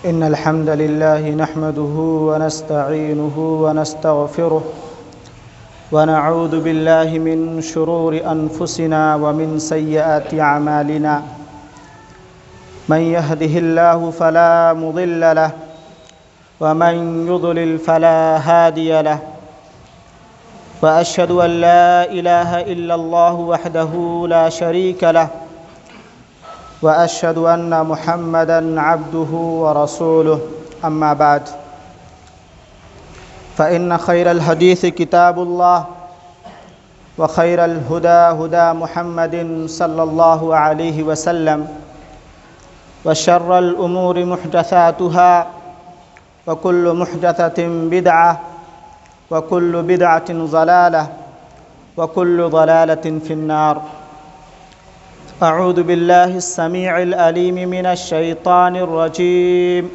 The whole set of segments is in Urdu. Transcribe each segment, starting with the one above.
إن الحمد لله نحمده ونستعينه ونستغفره ونعوذ بالله من شرور أنفسنا ومن سيئات أعمالنا من يهده الله فلا مضل له ومن يضلل فلا هادي له وأشهد أن لا إله إلا الله وحده لا شريك له وأشهد أن محمدًا عبده ورسوله أما بعد فإن خير الحديث كتاب الله وخير الهدى هدى محمد صلى الله عليه وسلم وشر الأمور محدثاتها وكل محدثة بدعة وكل بدعة ضلالة وكل ضلالة في النار. أعوذ بالله السميع العليم من الشيطان الرجيم.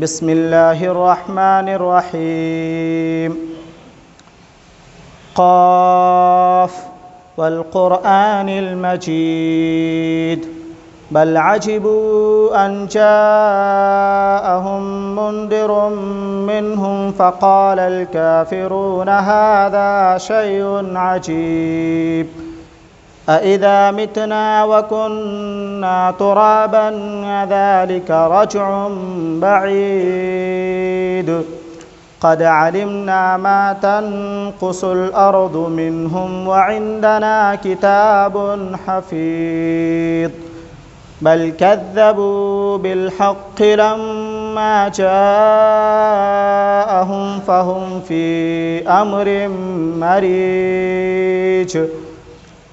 بسم الله الرحمن الرحيم. قاف والقرآن المجيد بل عجبوا أن جاءهم منذر منهم فقال الكافرون هذا شيء عجيب أإذا متنا وكنا ترابا ذلك رجع بعيد قد علمنا ما تنقص الأرض منهم وعندنا كتاب حفيظ بل كذبوا بالحق لما جاءهم فهم في أمر مريج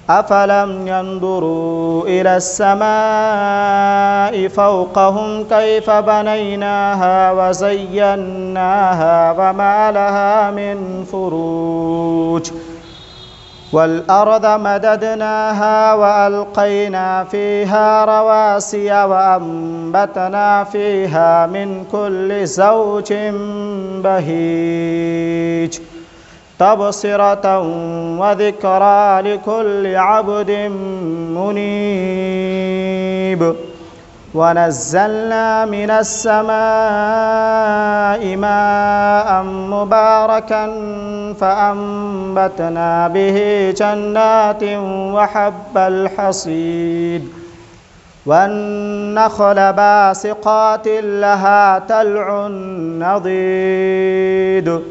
أفلم ينظروا إلى السماء فوقهم كيف بنيناها وزيناها وما لها من فروج والأرض مددناها وألقينا فيها رواسي وأنبتنا فيها من كل زوج بهيج تبصرة وذكرى لكل عبد منيب ونزلنا من السماء ماء مباركا فأنبتنا به جنات وحب الحصيد والنخل باسقات لها طلع نضيد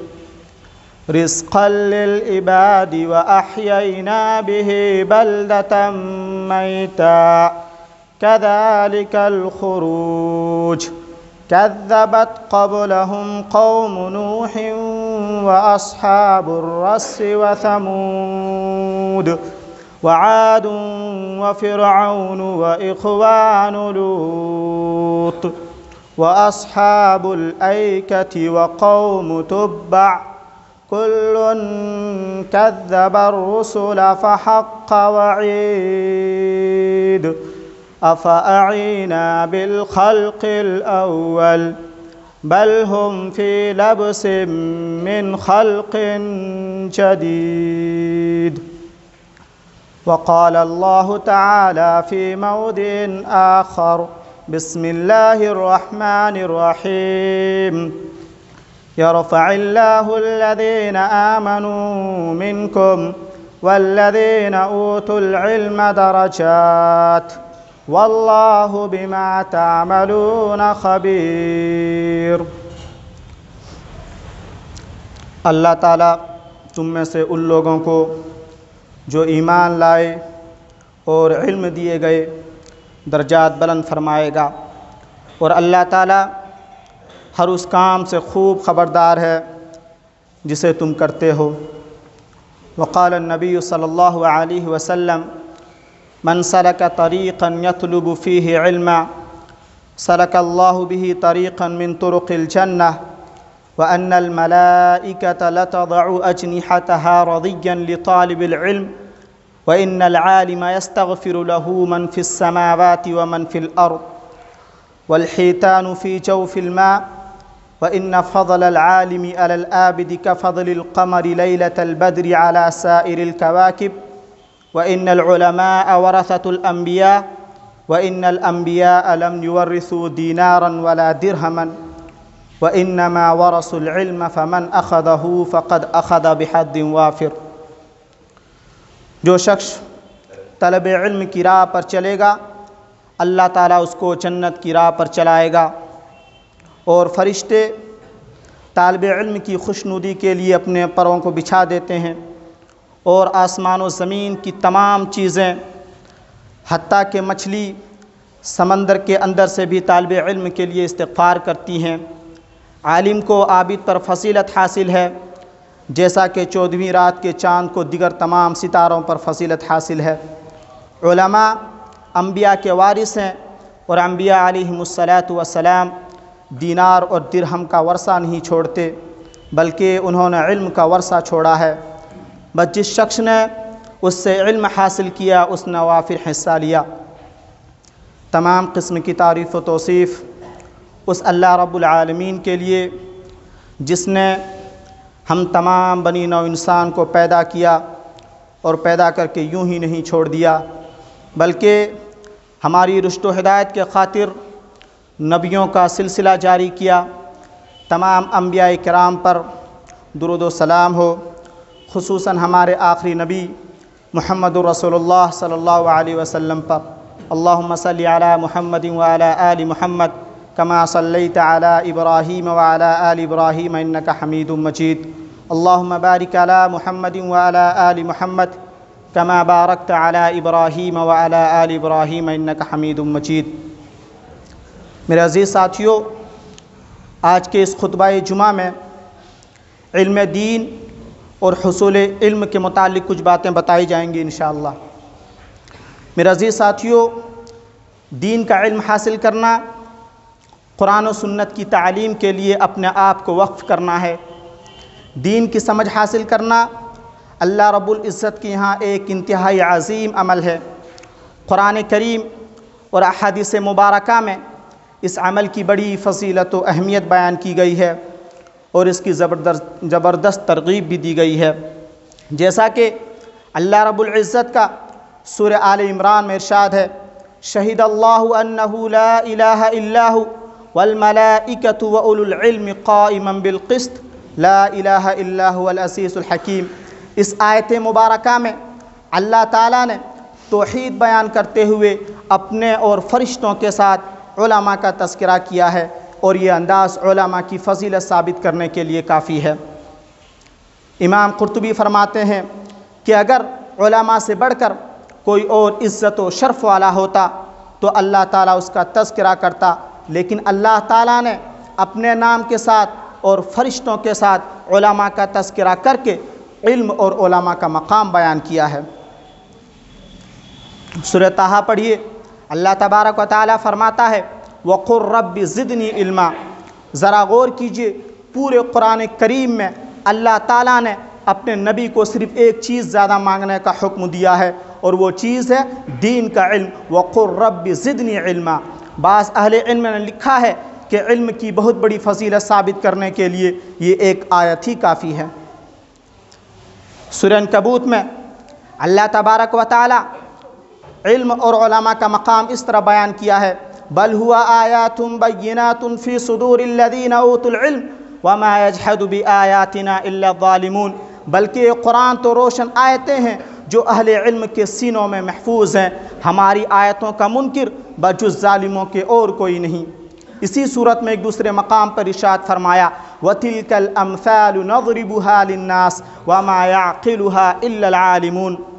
رزقا للعباد وأحيينا به بلدة ميتا كذلك الخروج كذبت قبلهم قوم نوح وأصحاب الرس وثمود وعاد وفرعون وإخوان لوط وأصحاب الأيكة وقوم تبع كل كذب الرسل فحق وعيد أفأعينا بالخلق الأول بل هم في لبس من خلق جديد. وقال الله تعالى في موضع آخر بسم الله الرحمن الرحيم يرفع الله الذين آمنوا منكم والذين أوتوا العلم درجات والله بما تعملون خبير. اللہ تعالیٰ تم میں سے ان لوگوں کو جو ایمان لائے اور علم دیے گئے درجات بلند فرمائے گا، اور اللہ تعالیٰ ہر اس کام سے خوب خبردار ہے جسے تم کرتے ہو۔ وقال النبی صلی اللہ علیہ وسلم من سلک طریقا یطلب فیہ علما سلک اللہ به طریقا من طرق الجنہ وأن الملائکة لتضع أجنحتها رضیا لطالب العلم وإن العالم يستغفر له من في السماوات ومن في الأرض والحيتان في جوف الماء وإن فضل العالم على العابد كفضل القمر ليلة البدر على سائر الكواكب وإن العلماء ورثة الأنبياء وَإِنَّ الْأَنْبِيَاءَ لَمْ يُوَرِّثُوا دِينَارًا وَلَا دِرْهَمًا وَإِنَّمَا وَرَثُوا الْعِلْمَ فَمَنْ أَخَذَهُ فَقَدْ أَخَذَ بِحَظٍّ وَافِرٍ۔ جو شخص طلب علم کی راہ پر چلے گا اللہ تعالیٰ اس کو جنت کی راہ پر چلائے گا، اور فرشتے طالب علم کی خوشنودی کے لیے اپنے پروں کو بچھا دیتے ہیں، اور آسمان و زمین کی تمام چیزیں حتیٰ کہ مچھلی سمندر کے اندر سے بھی طالب علم کے لیے استغفار کرتی ہیں۔ عالم کو عابد پر فضیلت حاصل ہے، جیسا کہ 14ویں رات کے چاند کو دیگر تمام ستاروں پر فضیلت حاصل ہے۔ علماء انبیاء کے وارث ہیں، اور انبیاء علیہم السلام دینار اور درہم کا ورثہ نہیں چھوڑتے، بلکہ انہوں نے علم کا ورثہ چھوڑا ہے۔ بس جس شخص نے اس سے علم حاصل کیا اس نے وافر حصہ لیا۔ تمام قسم کی تعریف و توصیف اس اللہ رب العالمین کے لیے جس نے ہم تمام بنی نوع انسان کو پیدا کیا، اور پیدا کر کے یوں ہی نہیں چھوڑ دیا، بلکہ ہماری رشد و ہدایت کے خاطر نبیوں کا سلسلہ جاری کیا۔ تمام انبیاء کرام پر درود و سلام ہو، خصوصاً ہمارے آخری نبی محمد رسول اللہ صلی اللہ علیہ وسلم پر۔ اللہم صلی علی محمد وعلی آل محمد کما صلیت علی ابراہیم وعلی آل ابراہیم انک حمید مجید۔ اللہم بارک علی محمد وعلی آل محمد کما بارکت علی ابراہیم وعلی آل ابراہیم انک حمید مجید۔ میرے عزیز ساتھیو، آج کے اس خطبہ جمعہ میں علم دین اور حصول علم کے متعلق کچھ باتیں بتائی جائیں گی انشاءاللہ۔ میرے عزیز ساتھیو، دین کا علم حاصل کرنا، قرآن و سنت کی تعلیم کے لیے اپنے آپ کو وقف کرنا ہے۔ دین کی سمجھ حاصل کرنا اللہ رب العزت کے یہاں ایک انتہائی عظیم عمل ہے۔ قرآن کریم اور احادیث مبارکہ میں اس عمل کی بڑی فضیلت و اہمیت بیان کی گئی ہے، اور اس کی زبردست ترغیب بھی دی گئی ہے، جیسا کہ اللہ رب العزت کا سورہ آل عمران میں ارشاد ہے: شہد اللہ انہ لا الہ الا ھو والملائکۃ واولو العلم قائما بالقسط لا الہ الا ھو العزیز الحکیم۔ اس آیت مبارکہ میں اللہ تعالیٰ نے توحید بیان کرتے ہوئے اپنے اور فرشتوں کے ساتھ علماء کا تذکرہ کیا ہے، اور یہ انداز علماء کی فضیلت ثابت کرنے کے لیے کافی ہے۔ امام قرطبی فرماتے ہیں کہ اگر علماء سے بڑھ کر کوئی اور عزت و شرف والا ہوتا تو اللہ تعالیٰ اس کا تذکرہ کرتا، لیکن اللہ تعالیٰ نے اپنے نام کے ساتھ اور فرشتوں کے ساتھ علماء کا تذکرہ کر کے علم اور علماء کا مقام بیان کیا ہے۔ سورہ طٰہٰ پڑھیے، اللہ تبارک و تعالیٰ فرماتا ہے: وَقُلْ رَبِّ زِدْنِی عِلْمًا۔ ذرا غور کیجئے، پورے قرآن کریم میں اللہ تعالیٰ نے اپنے نبی کو صرف ایک چیز زیادہ مانگنے کا حکم دیا ہے، اور وہ چیز ہے دین کا علم۔ وَقُلْ رَبِّ زِدْنِی عِلْمًا۔ بعض اہل علم نے لکھا ہے کہ علم کی بہت بڑی فضیلت ثابت کرنے کے لیے یہ ایک آیت ہی کافی ہے۔ سورہ عنکبوت میں اللہ تبارک و تعالیٰ علم اور علماء کا مقام اس طرح بیان کیا ہے: بل هو آیات بینات فی صدور الذین اوتوا العلم وما یجحد بآیاتنا الا الظالمون۔ بلکہ یہ قرآن تو روشن آیتیں ہیں جو اہل علم کے سینوں میں محفوظ ہیں، ہماری آیتوں کا منکر بجز ظالموں کے اور کوئی نہیں۔ اسی صورت میں ایک دوسرے مقام پر ارشاد فرمایا: وَتِلْكَ الْأَمْثَالُ نَضْرِبُهَا لِلنَّاسِ وَمَا يَعْقِلُهَا إِلَّا الْعَالِمُونَ۔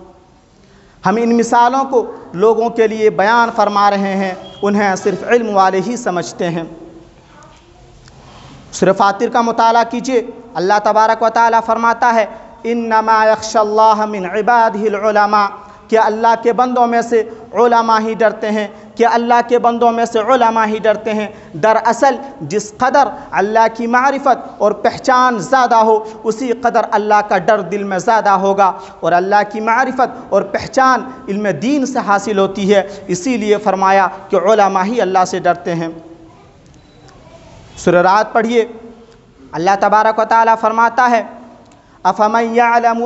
ہم ان مثالوں کو لوگوں کے لیے بیان فرما رہے ہیں، انہیں صرف علم والے ہی سمجھتے ہیں۔ سورہ فاطر کا مطالعہ کیجئے، اللہ تبارک و تعالیٰ فرماتا ہے: انما یخشی اللہ من عبادہ العلماء۔ کہ اللہ کے بندوں میں سے علماء ہی ڈرتے ہیں، کہ اللہ کے بندوں میں سے علماء ہی ڈرتے ہیں۔ دراصل جس قدر اللہ کی معرفت اور پہچان زیادہ ہو اسی قدر اللہ کا ڈر دل میں زیادہ ہوگا، اور اللہ کی معرفت اور پہچان علم دین سے حاصل ہوتی ہے، اسی لیے فرمایا کہ علماء ہی اللہ سے ڈرتے ہیں۔ سورہ رعد پڑھیے، اللہ تبارک و تعالیٰ فرماتا ہے: أَفَمَنْ يَعْلَمُ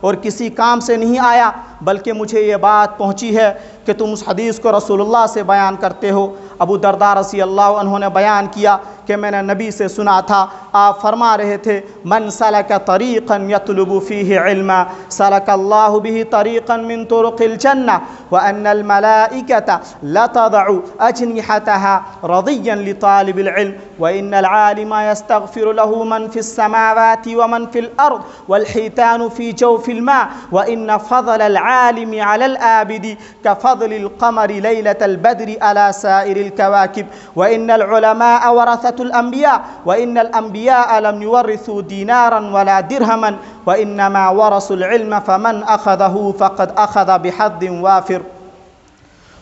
اور کسی کام سے نہیں آیا، بلکہ مجھے یہ بات پہنچی ہے کہ تم اس حدیث کو رسول اللہ سے بیان کرتے ہو۔ ابو درداء رضی اللہ عنہ نے بیان کیا کہ میں نے نبی سے سنا تھا، آپ فرما رہے تھے من سلک طریقا یطلب فیہ علما سلک اللہ بہ طریقا من طرق الجنہ وان الملائکۃ لتضع اجنحتها رضیا لطالب العلم وان العالم یستغفر له من فی السماوات ومن فی الارض والحیتان فی جوف الماء وان فضل العالم علی العابد كفضل القمر ليلة البدر على سائر الكواكب وإن العلماء ورثة الأنبياء وإن الأنبياء لم يورثوا دينارا ولا درهما وإنما ورثوا العلم فمن أخذه فقد أخذ بحظ وافر۔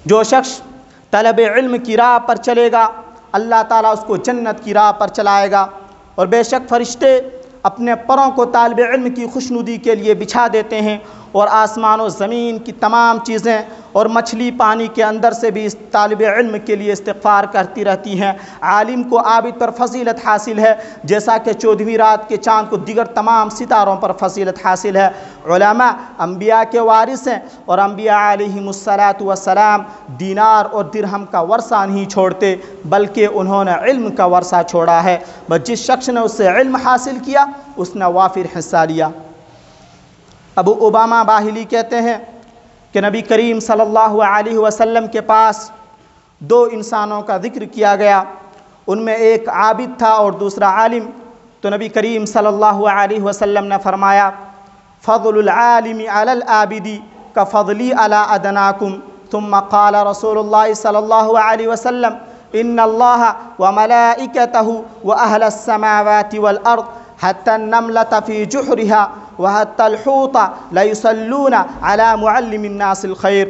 جو شخص طلب علم کی راہ پر چلے گا اللہ تعالیٰ اس کو جنت کی راہ پر چلائے گا، اور بے شک فرشتے اپنے پروں کو طالب علم کی خوشنودی کے لیے بچھا دیتے ہیں، اور آسمان و زمین کی تمام چیزیں اور مچھلی پانی کے اندر سے بھی اس طالب علم کے لیے استغفار کرتی رہتی ہیں۔ عالم کو عابد پر فضیلت حاصل ہے جیسا کہ 14ویں رات کے چاند کو دیگر تمام ستاروں پر فضیلت حاصل ہے۔ علماء انبیاء کے وارث ہیں، اور انبیاء علیہم السلام دینار اور درہم کا ورثہ نہیں چھوڑتے، بلکہ انہوں نے علم کا ورثہ چھوڑا ہے، بس جس شخص نے اس سے علم حاصل کیا اس نے وافر حصہ لیا۔ ابو اوبامہ باہلی کہتے ہیں کہ نبی کریم صلی اللہ علیہ وسلم کے پاس 2 انسانوں کا ذکر کیا گیا، ان میں ایک عابد تھا اور دوسرا عالم، تو نبی کریم صلی اللہ علیہ وسلم نے فرمایا فضل العالم علی العابد کفضلی علی ادناکم، ثم قال رسول اللہ صلی اللہ علیہ وسلم ان اللہ وملائکتہ واہل السماوات والارض حتی النملة فی جحرها وحتی الحوت لیصلون علی معلم الناس الخیر۔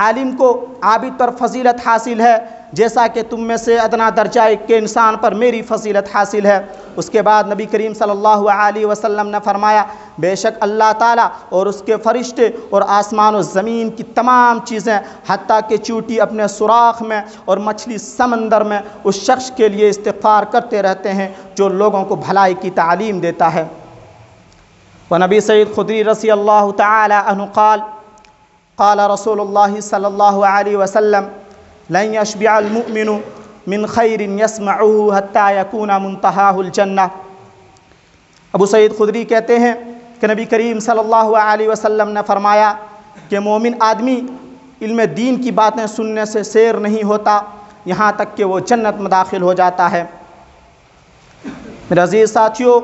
عالم کو عابد پر فضیلت حاصل ہے جیسا کہ تم میں سے ادنا درجہ کے انسان پر میری فضیلت حاصل ہے۔ اس کے بعد نبی کریم صلی اللہ علیہ وسلم نے فرمایا بے شک اللہ تعالیٰ اور اس کے فرشتے اور آسمان و زمین کی تمام چیزیں حتیٰ کہ چیونٹی اپنے سوراخ میں اور مچھلی سمندر میں اس شخص کے لیے استغفار کرتے رہتے ہیں جو لوگوں کو بھلائی کی تعلیم دیتا ہے۔ ونبی سعید خدری رضی اللہ تعالی عنہ قال قال رسول اللہ صلی اللہ علیہ وسلم لن يشبع المؤمن من خیر يسمعه حتى يكون منتهاه الجنہ۔ ابو سعید خدری کہتے ہیں کہ نبی کریم صلی اللہ علیہ وسلم نے فرمایا کہ مومن آدمی علم دین کی باتیں سننے سے سیر نہیں ہوتا یہاں تک کہ وہ جنت میں داخل ہو جاتا ہے۔ میرے عزیز ساتھیو،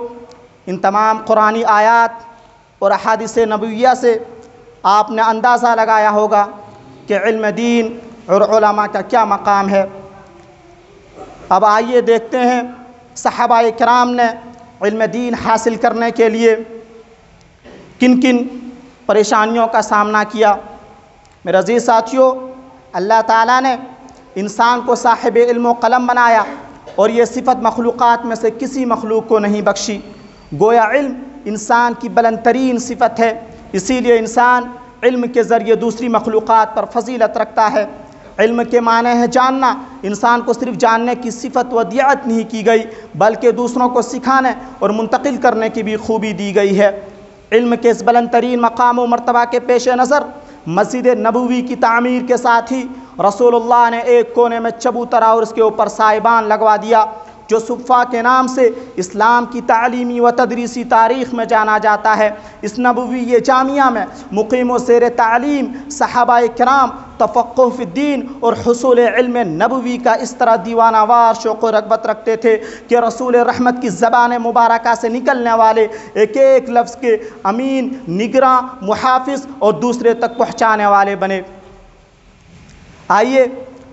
ان تمام قرآنی آیات اور احادیث نبویہ سے آپ نے اندازہ لگایا ہوگا کہ علم دین اور علماء کا کیا مقام ہے۔ اب آئیے دیکھتے ہیں صحابہ کرام نے علم دین حاصل کرنے کے لیے کن کن پریشانیوں کا سامنا کیا۔ میرے عزیز ساتھیو، اللہ تعالیٰ نے انسان کو صاحب علم و قلم بنایا اور یہ صفت مخلوقات میں سے کسی مخلوق کو نہیں بخشی۔ گویا علم انسان کی بلند ترین صفت ہے، اسی لیے انسان علم کے ذریعے دوسری مخلوقات پر فضیلت رکھتا ہے۔ علم کے معنی ہے جاننا، انسان کو صرف جاننے کی صفت ودیعت نہیں کی گئی بلکہ دوسروں کو سکھانے اور منتقل کرنے کی بھی خوبی دی گئی ہے۔ علم کے اس بلند ترین مقام و مرتبہ کے پیش نظر مسجد نبوی کی تعمیر کے ساتھ ہی رسول اللہ نے ایک کونے میں چبوترا اور اس کے اوپر سائبان لگوا دیا جو صفا کے نام سے اسلام کی تعلیمی و تدریسی تاریخ میں جانا جاتا ہے۔ اس نبوی جامعہ میں مقیم و زیر تعلیم صحابہ کرام تفقہ فی الدین اور حصول علم نبوی کا اس طرح دیوانہ وار شوق و رغبت رکھتے تھے کہ رسول رحمت کی زبان مبارکہ سے نکلنے والے ایک ایک لفظ کے امین، نگراں، محافظ اور دوسرے تک پہنچانے والے بنے۔ آئیے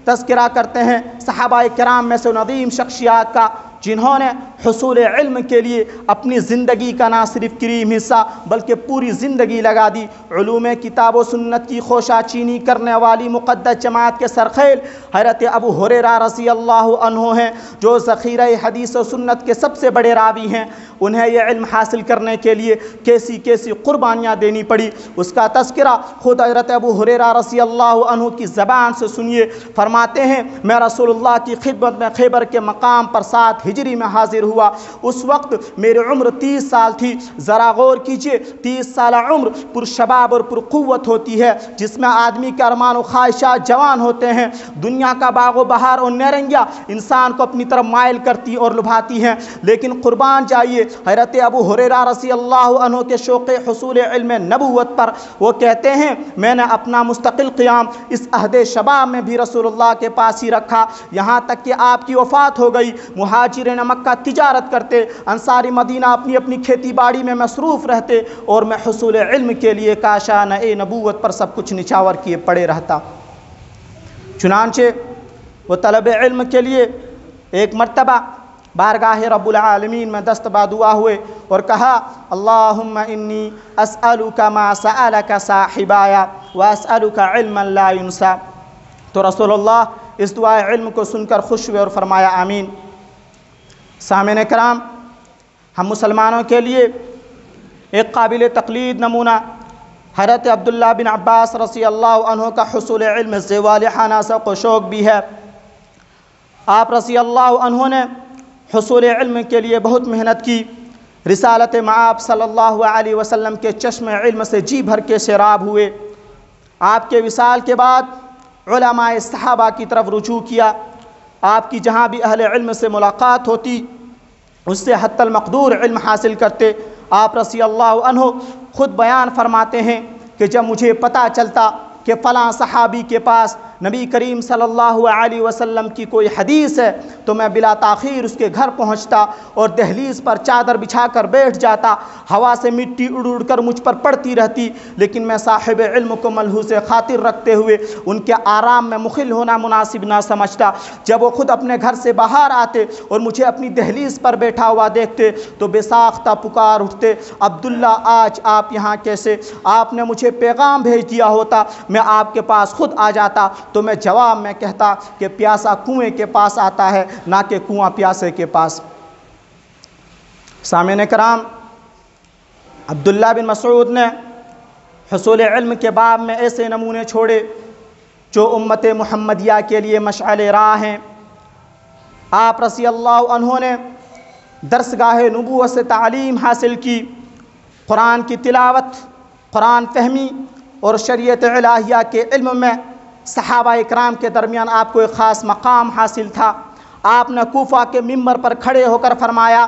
تذکرہ کرتے ہیں صحابہ کرام میں سے ان عظیم شخصیات کا جنہوں نے حصول علم کے لیے اپنی زندگی کا نہ صرف کریم حصہ بلکہ پوری زندگی لگا دی۔ علوم کتاب و سنت کی خوشہ چینی کرنے والی مقدس جماعت کے سرخیل حضرت ابو ہریرہ رضی اللہ عنہ ہیں جو ذخیرہ حدیث و سنت کے سب سے بڑے راوی ہیں۔ انہیں یہ علم حاصل کرنے کے لیے کیسی کیسی قربانیاں دینی پڑی، اس کا تذکرہ خود حضرت ابو ہریرہ رضی اللہ عنہ کی زبان سے سنیے۔ فرماتے ہیں میں رسول اللہ کی خدمت میں خیبر کے مقام پر 7 ہجری میں حاضر ہوا۔ اس وقت میری عمر 30 سال تھی۔ ذرا غور کیجئے، 30 سالہ عمر پرشباب اور پرقوت ہوتی ہے، جس میں آدمی کے ارمان و خواہشات جوان ہوتے ہیں۔ دنیا کا باغ و بہار اور نیرنگیاں انسان کو اپنی طرف مائل کرتی اور لبھاتی ہیں، لیکن قربان جائیے حضرت ابو ہریرہ رضی اللہ عنہ کے شوق حصول علم نبوت پر۔ وہ کہتے ہیں میں نے اپنا مستقل قیام اس عہد شباب میں بھی رسول اللہ کے پاس ہی رکھا، یہاں تک کہ آپ کی وفات ہو گئی۔ مہاجرین مکہ تجارت کرتے، انصاری مدینہ اپنی اپنی کھیتی باڑی میں مصروف رہتے، اور میں حصول علم کے لیے کاشانہ نبوت پر سب کچھ نچھاور کیے پڑے رہتا۔ چنانچہ وہ طلب علم کے لیے ایک مرتبہ بارگاہ رب العالمین میں دست دعا ہوئے اور کہا اللہم انی اسألک ما سألک صاحبایا واسألک علما لا ینسا۔ تو رسول اللہ اس دعائے علم کو سن کر خوش ہوئے اور فرمایا آمین۔ سامعین کرام، ہم مسلمانوں کے لیے ایک قابل تقلید نمونہ حضرت عبداللہ بن عباس رضی اللہ عنہ کا حصول علم سے والہانہ ذوق و شوق بھی ہے۔ آپ رضی اللہ عنہ نے حصول علم کے لیے بہت محنت کی۔ رسالت مآب صلی اللہ علیہ وسلم کے چشم علم سے جی بھر کے سیراب ہوئے۔ آپ کے وصال کے بعد علماء صحابہ کی طرف رجوع کیا۔ آپ کی جہاں بھی اہل علم سے ملاقات ہوتی، اس سے حتی المقدور علم حاصل کرتے۔ آپ رضی اللہ عنہ خود بیان فرماتے ہیں کہ جب مجھے پتہ چلتا کہ فلاں صحابی کے پاس نبی کریم صلی اللہ علیہ وسلم کی کوئی حدیث ہے تو میں بلا تاخیر اس کے گھر پہنچتا اور دہلیز پر چادر بچھا کر بیٹھ جاتا۔ ہوا سے مٹی اڑ اڑ کر مجھ پر پڑتی رہتی، لیکن میں صاحب علم کو ملحوظ خاطر رکھتے ہوئے ان کے آرام میں مخل ہونا مناسب نہ سمجھتا۔ جب وہ خود اپنے گھر سے باہر آتے اور مجھے اپنی دہلیز پر بیٹھا ہوا دیکھتے تو بے ساختہ پکار اٹھتے عبداللہ آج آپ یہاں کیسے؟ آپ نے مجھے پیغام بھیج دیا ہوتا، میں آپ کے پاس خود آ جاتا۔ تو میں جواب میں کہتا کہ پیاسا کنویں کے پاس آتا ہے، نہ کہ کنواں پیاسے کے پاس۔ سامعین کرام، عبداللہ بن مسعود نے حصول علم کے باب میں ایسے نمونے چھوڑے جو امت محمدیہ کے لیے مشعل راہ ہیں۔ آپ رضی اللہ عنہ نے درسگاہ نبوت سے تعلیم حاصل کی، قرآن کی تلاوت، قرآن فہمی اور شریعت الہیہ کے علم میں صحابہ اکرام کے درمیان آپ کو ایک خاص مقام حاصل تھا۔ آپ نے کوفہ کے ممبر پر کھڑے ہو کر فرمایا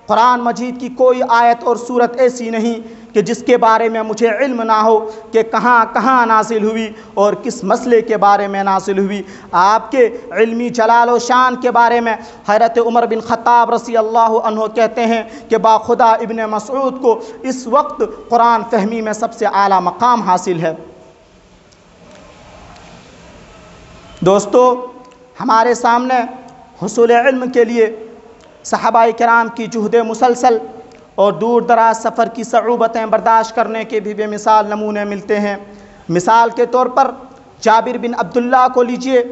قرآن مجید کی کوئی آیت اور سورت ایسی نہیں کہ جس کے بارے میں مجھے علم نہ ہو کہ کہاں کہاں نازل ہوئی اور کس مسئلے کے بارے میں نازل ہوئی۔ آپ کے علمی جلال و شان کے بارے میں حضرت عمر بن خطاب رضی اللہ عنہ کہتے ہیں کہ باخدا ابن مسعود کو اس وقت قرآن فہمی میں سب سے اعلیٰ مقام حاصل ہے۔ دوستو، ہمارے سامنے حصول علم کے لیے صحابہ کرام کی جہد مسلسل اور دور دراز سفر کی صعوبتیں برداشت کرنے کے بھی بے مثال نمونے ملتے ہیں۔ مثال کے طور پر جابر بن عبداللہ کو لیجئے،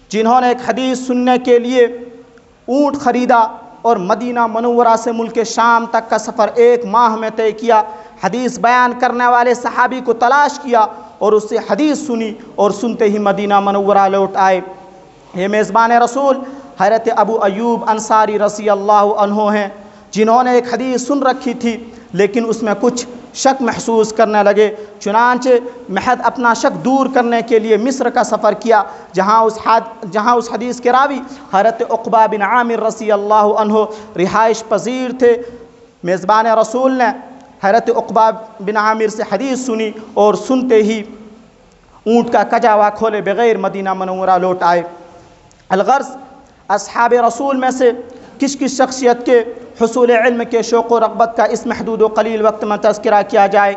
جنہوں نے ایک حدیث سننے کے لیے اونٹ خریدا اور مدینہ منورہ سے ملک شام تک کا سفر 1 ماہ میں طے کیا۔ حدیث بیان کرنے والے صحابی کو تلاش کیا اور اس سے حدیث سنی اور سنتے ہی مدینہ منورہ لوٹ آئے۔ یہ میزبان رسول حضرت ابو ایوب انصاری رضی اللہ عنہ ہیں، جنہوں نے ایک حدیث سن رکھی تھی لیکن اس میں کچھ شک محسوس کرنے لگے۔ چنانچہ محض اپنا شک دور کرنے کے لیے مصر کا سفر کیا، جہاں اس حدیث کے راوی حضرت عقبہ بن عامر رضی اللہ عنہ رہائش پذیر تھے۔ میزبان رسول نے حضرت عقبہ بن عامر سے حدیث سنی اور سنتے ہی اونٹ کا کجاوا کھولے بغیر مدینہ منورہ لوٹ آئے۔ الغرض، اصحاب رسول میں سے کس شخصیت کے حصول علم کے شوق و رغبت کا اس محدود و قلیل وقت میں تذکرہ کیا جائے۔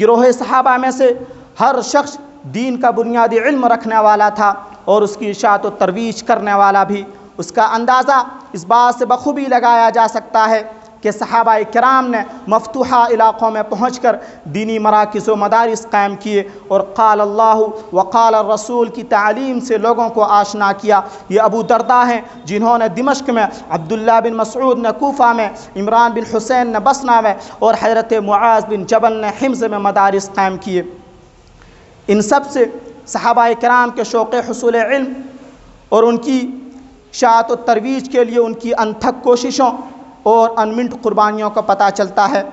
گروہ صحابہ میں سے ہر شخص دین کا بنیادی علم رکھنے والا تھا اور اس کی اشاعت و ترویج کرنے والا بھی۔ اس کا اندازہ اس بات سے بخوبی لگایا جا سکتا ہے کہ صحابہ کرام نے مفتوحہ علاقوں میں پہنچ کر دینی مراکز و مدارس قائم کیے اور قال اللہ وقال الرسول کی تعلیم سے لوگوں کو آشنا کیا۔ یہ ابو درداء ہیں جنہوں نے دمشق میں، عبداللہ بن مسعود نے کوفہ میں، عمران بن حسین نے بصرہ میں اور حضرت معاذ بن جبل نے حمص میں مدارس قائم کیے۔ ان سب سے صحابہ کرام کے شوق حصول علم اور ان کی اشاعت و ترویج کے لیے ان کی انتھک کوششوں اور انمنٹ قربانیوں کا پتہ چلتا ہے۔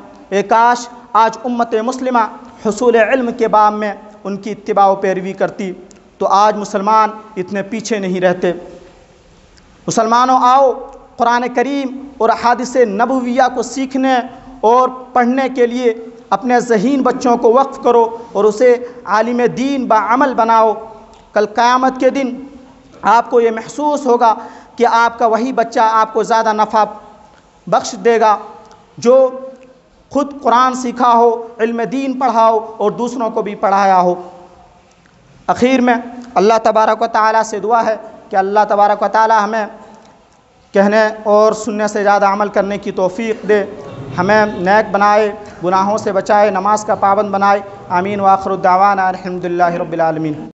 کاش آج امت مسلمہ حصول علم کے باب میں ان کی اتباع و پیروی کرتی تو آج مسلمان اتنے پیچھے نہیں رہتے۔ مسلمانوں آؤ قرآن کریم اور احادیث نبویہ کو سیکھنے اور پڑھنے کے لیے اپنے ذہین بچوں کو وقف کرو اور اسے عالم دین بعمل بناؤ۔ کل قیامت کے دن آپ کو یہ محسوس ہوگا کہ آپ کا وہی بچہ آپ کو زیادہ نفع بخش دے گا جو خود قرآن سیکھا ہو، علم دین پڑھا ہو اور دوسروں کو بھی پڑھایا ہو۔ اخیر میں اللہ تبارک و تعالیٰ سے دعا ہے کہ اللہ تبارک و تعالیٰ ہمیں کہنے اور سننے سے زیادہ عمل کرنے کی توفیق دے، ہمیں نیک بنائے، گناہوں سے بچائے، نماز کا پابند بنائے۔ آمین۔ وآخر الدعوانا الحمد للہ رب العالمین۔